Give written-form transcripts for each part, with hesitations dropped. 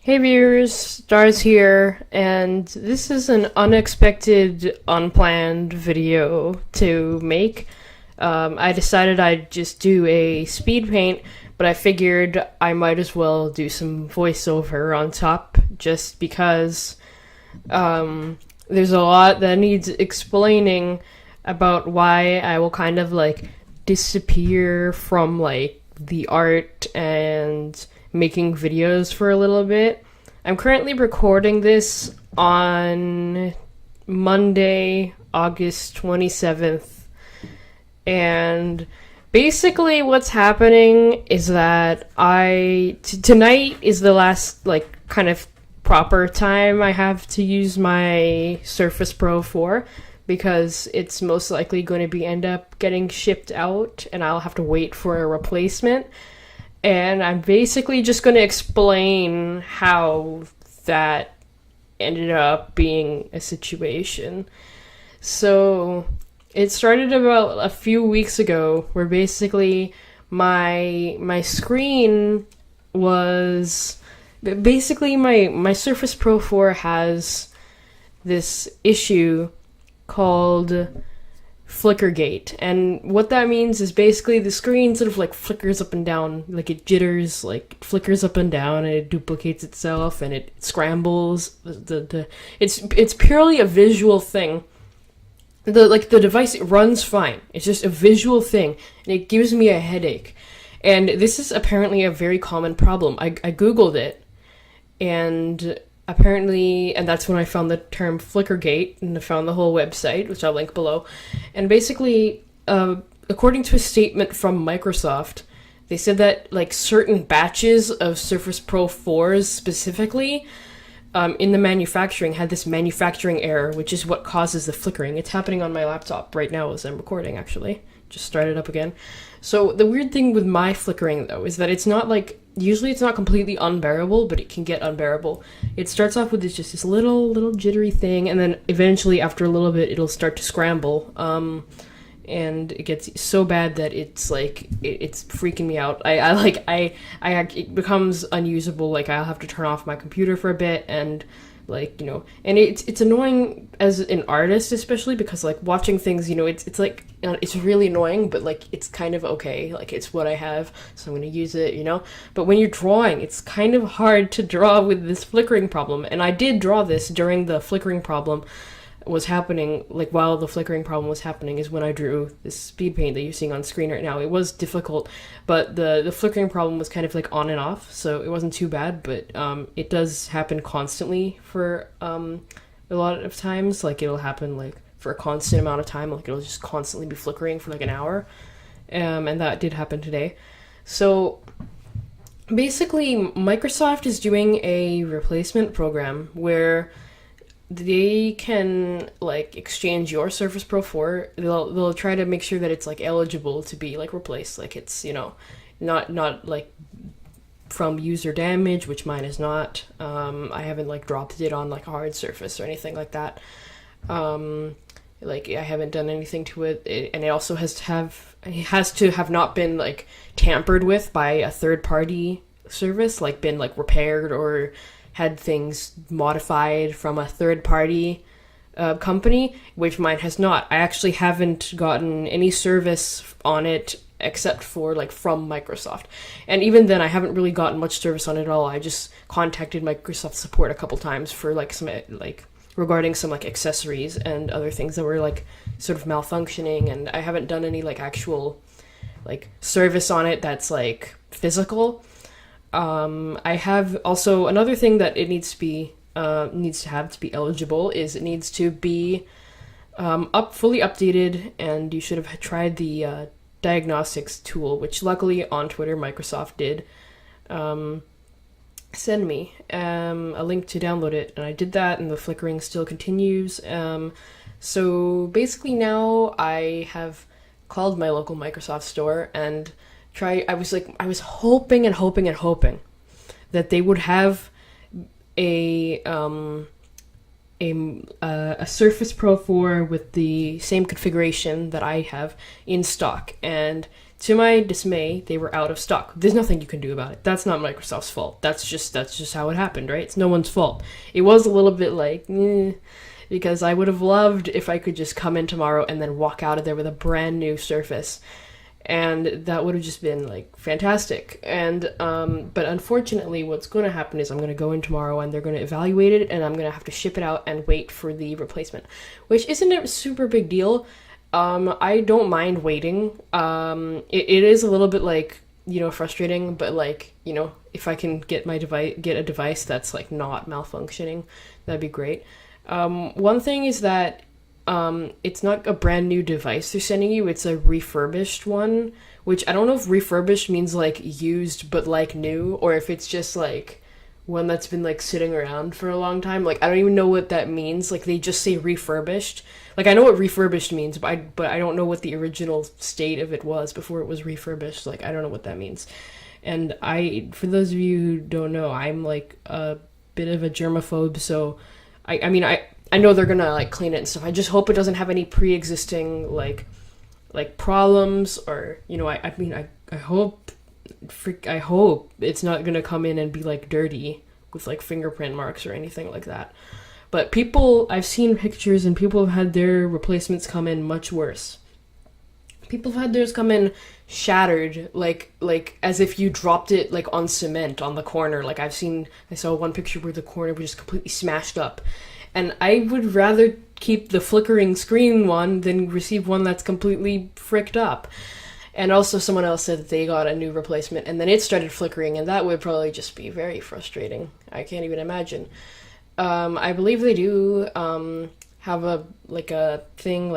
Hey viewers, Starze here, and this is an unexpected, unplanned video to make. I decided I'd just do a speed paint, but I figured I might as well do some voiceover on top, just because there's a lot that needs explaining about why I will kind of disappear from the art and making videos for a little bit. I'm currently recording this on Monday, August 27th, and basically what's happening is that tonight is the last kind of proper time I have to use my Surface Pro 4, because it's most likely going to end up getting shipped out and I'll have to wait for a replacement. And I'm basically just going to explain how that ended up being a situation. So it started about a few weeks ago, where basically my screen was basically my Surface Pro 4 has this issue called Flickergate, and what that means is basically the screen sort of flickers up and down, it jitters, flickers up and down, and it duplicates itself, and it scrambles. It's purely a visual thing. The device, it runs fine. It's just a visual thing, and it gives me a headache. And this is apparently a very common problem. I googled it, and apparently, and that's when I found the term Flickergate, and I found the whole website, which I'll link below. And basically, according to a statement from Microsoft, they said that certain batches of Surface Pro 4s specifically, in the manufacturing, had this manufacturing error, which is what causes the flickering. It's happening on my laptop right now as I'm recording, actually. Just started up again. So the weird thing with my flickering, though, is that it's not usually it's not completely unbearable, but it can get unbearable. It starts off with just this little jittery thing, and then eventually, after a little bit, it'll start to scramble. And it gets so bad that it's it's freaking me out. It becomes unusable. I'll have to turn off my computer for a bit, and and it's annoying as an artist, especially because watching things, it's really annoying, but it's kind of okay, it's what I have, so I'm gonna use it, but when you're drawing, it's kind of hard to draw with this flickering problem. And I did draw this during the flickering problem was happening, while the flickering problem was happening is when I drew this speed paint that you're seeing on screen right now. It was difficult, but the flickering problem was kind of on and off, so it wasn't too bad, but it does happen constantly for a lot of times. It'll happen for a constant amount of time, it'll just constantly be flickering for an hour, and that did happen today. So basically, Microsoft is doing a replacement program where they can exchange your Surface Pro 4. They'll try to make sure that it's eligible to be replaced, it's not from user damage, which mine is not. I haven't dropped it on a hard surface or anything like that. I haven't done anything to it, and it also has to have not been tampered with by a third party service, been repaired or had things modified from a third-party company, which mine has not. I actually haven't gotten any service on it except for from Microsoft, and even then I haven't really gotten much service on it at all. I just contacted Microsoft support a couple times for some regarding some accessories and other things that were sort of malfunctioning, and I haven't done any actual service on it that's physical. I have also another thing that it needs to be to be eligible is it needs to be fully updated, and you should have tried the diagnostics tool, which luckily on Twitter Microsoft did send me a link to download it, and I did that, and the flickering still continues. So basically now I have called my local Microsoft store and I was hoping that they would have a Surface Pro 4 with the same configuration that I have in stock, and to my dismay, they were out of stock. There's nothing you can do about it. That's not Microsoft's fault. That's just how it happened, right? It's no one's fault. It was a little bit like, because I would have loved if I could just come in tomorrow and then walk out of there with a brand new Surface. And that would have just been like fantastic. And but unfortunately what's going to happen is I'm going to go in tomorrow and they're going to evaluate it, and I'm going to have to ship it out and wait for the replacement, which isn't a super big deal. I don't mind waiting. It is a little bit like, frustrating, but like, if I can get a device that's like not malfunctioning, that'd be great. One thing is that it's not a brand new device they're sending you, it's a refurbished one, which I don't know if refurbished means like used but like new, or if it's just like one that's been like sitting around for a long time. Like, I don't even know what that means. Like, they just say refurbished. Like, I know what refurbished means, but I don't know what the original state of it was before it was refurbished. Like, I don't know what that means. And for those of you who don't know, I'm like a bit of a germaphobe, so I know they're gonna like clean it and stuff. I just hope it doesn't have any pre-existing like problems, or I hope it's not gonna come in and be like dirty with like fingerprint marks or anything like that. But I've seen pictures and people have had their replacements come in much worse. People have had theirs come in shattered, like as if you dropped it like on cement on the corner. Like, I saw one picture where the corner was just completely smashed up. And I would rather keep the flickering screen one than receive one that's completely fricked up. And also someone else said that they got a new replacement and then it started flickering, and that would probably just be very frustrating. I can't even imagine. I believe they do have a thing,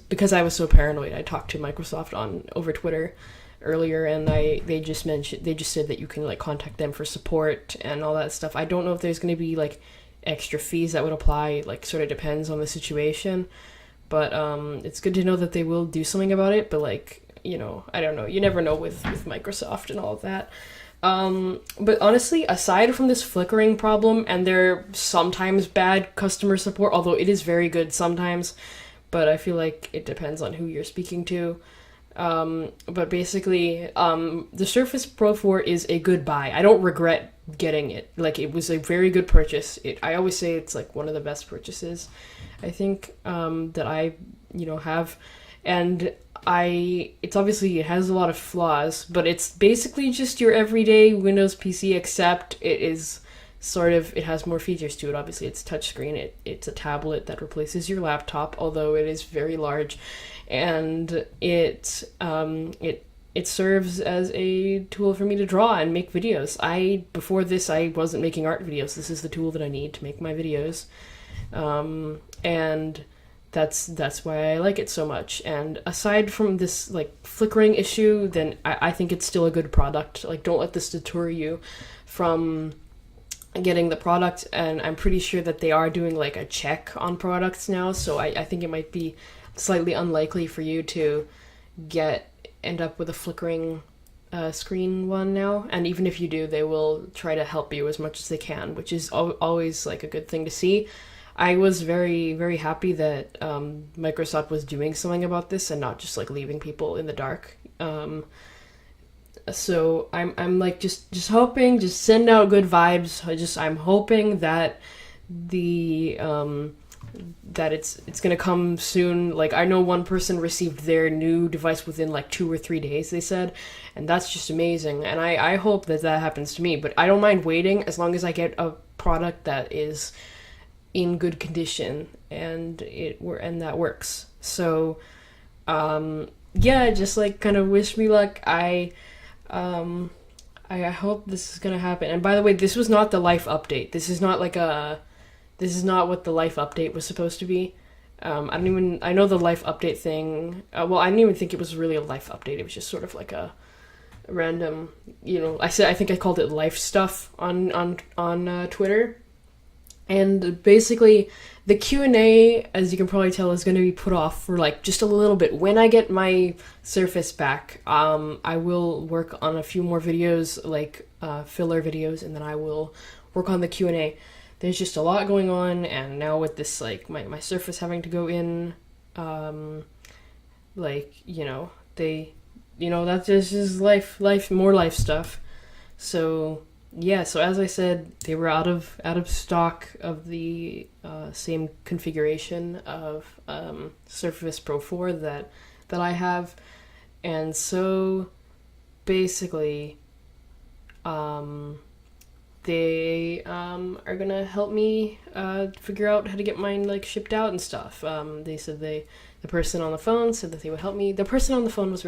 because I was so paranoid, I talked to Microsoft over Twitter earlier, and they just said that you can like contact them for support and all that stuff. I don't know if there's going to be like extra fees that would apply, like sort of depends on the situation, but it's good to know that they will do something about it. But like, I don't know, you never know with Microsoft and all of that. But honestly, aside from this flickering problem and their sometimes bad customer support, although it is very good sometimes, but I feel like it depends on who you're speaking to. But basically, the Surface Pro 4 is a good buy. I don't regret getting it. Like, it was a very good purchase. I always say it's like one of the best purchases, I think, that I, have. And it has a lot of flaws, but it's basically just your everyday Windows PC, except it has more features to it. Obviously, it's touchscreen. It's a tablet that replaces your laptop, although it is very large, and it serves as a tool for me to draw and make videos. Before this, I wasn't making art videos. This is the tool that I need to make my videos, and that's why I like it so much. And aside from this like flickering issue, then I think it's still a good product. Like, don't let this deter you from getting the product. And I'm pretty sure that they are doing like a check on products now, so I think it might be slightly unlikely for you to end up with a flickering screen one now. And even if you do, they will try to help you as much as they can, which is always like a good thing to see. I was very, very happy that Microsoft was doing something about this and not just like leaving people in the dark. So I'm like just hoping, just send out good vibes. I'm hoping that that it's gonna come soon. Like, I know one person received their new device within like 2 or 3 days, they said, and that's just amazing. And I hope that happens to me. But I don't mind waiting as long as I get a product that is in good condition and that works. So just like kind of wish me luck. I hope this is gonna happen. And by the way, this was not the life update. This is not what the life update was supposed to be. I know the life update thing. I didn't even think it was really a life update. It was just sort of like a random, I think I called it life stuff on Twitter. And basically, the Q&A, as you can probably tell, is going to be put off for like just a little bit. When I get my Surface back, I will work on a few more videos, like filler videos, and then I will work on the Q&A. There's just a lot going on, and now with this, like, my Surface having to go in, you know, that's just more life stuff. So yeah, so as I said, they were out of stock of the same configuration of Surface Pro 4 that I have, and so basically, they are gonna help me figure out how to get mine like shipped out and stuff. They said the person on the phone said that they would help me. The person on the phone was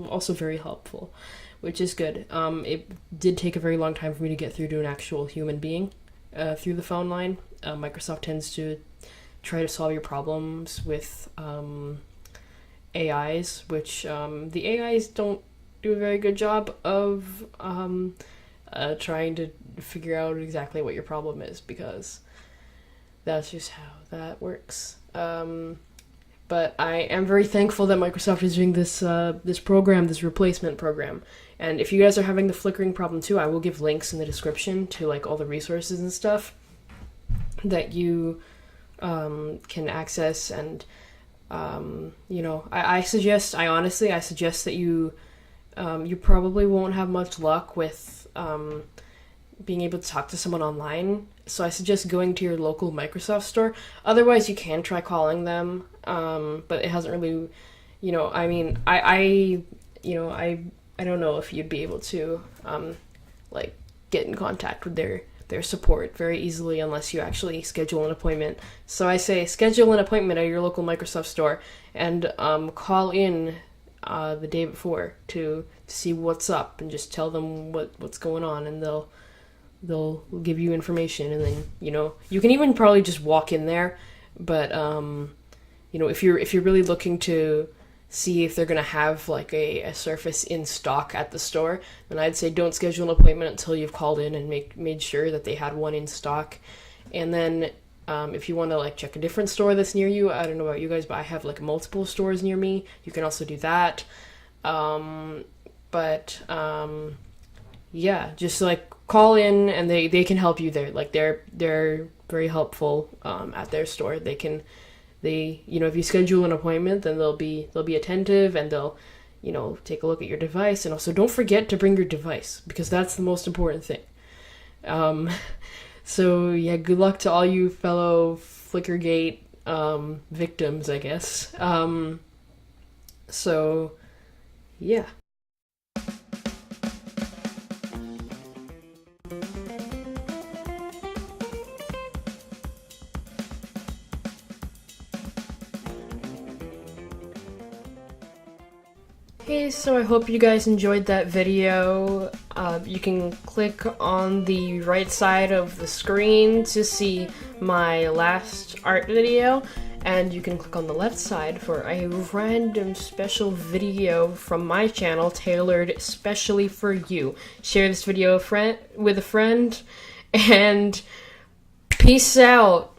also very helpful, which is good. It did take a very long time for me to get through to an actual human being through the phone line. Microsoft tends to try to solve your problems with AIs, which the AIs don't do a very good job of trying to figure out exactly what your problem is, because that's just how that works. But I am very thankful that Microsoft is doing this program, this replacement program. And if you guys are having the flickering problem too, I will give links in the description to like all the resources and stuff that you can access. And you know, I suggest that you probably won't have much luck with being able to talk to someone online. So I suggest going to your local Microsoft store. Otherwise, you can try calling them, but it hasn't really, you know, I mean, I don't know if you'd be able to, like, get in contact with their support very easily unless you actually schedule an appointment. So I say schedule an appointment at your local Microsoft store and call in the day before to see what's up, and just tell them what's going on, and they'll give you information. And then, you know, you can even probably just walk in there, but you know, if you're really looking to see if they're gonna have like a Surface in stock at the store, then I'd say don't schedule an appointment until you've called in and made sure that they had one in stock. And then if you want to like check a different store that's near you, I don't know about you guys, but I have like multiple stores near me. You can also do that. Yeah, just like call in and they can help you there. Like they're very helpful at their store. You know, if you schedule an appointment, then they'll be attentive, and they'll, you know, take a look at your device. And also don't forget to bring your device, because that's the most important thing. So yeah, good luck to all you fellow Flickergate victims, I guess. So yeah. Hey, so I hope you guys enjoyed that video. You can click on the right side of the screen to see my last art video, and you can click on the left side for a random special video from my channel tailored especially for you. Share this video with a friend, and peace out!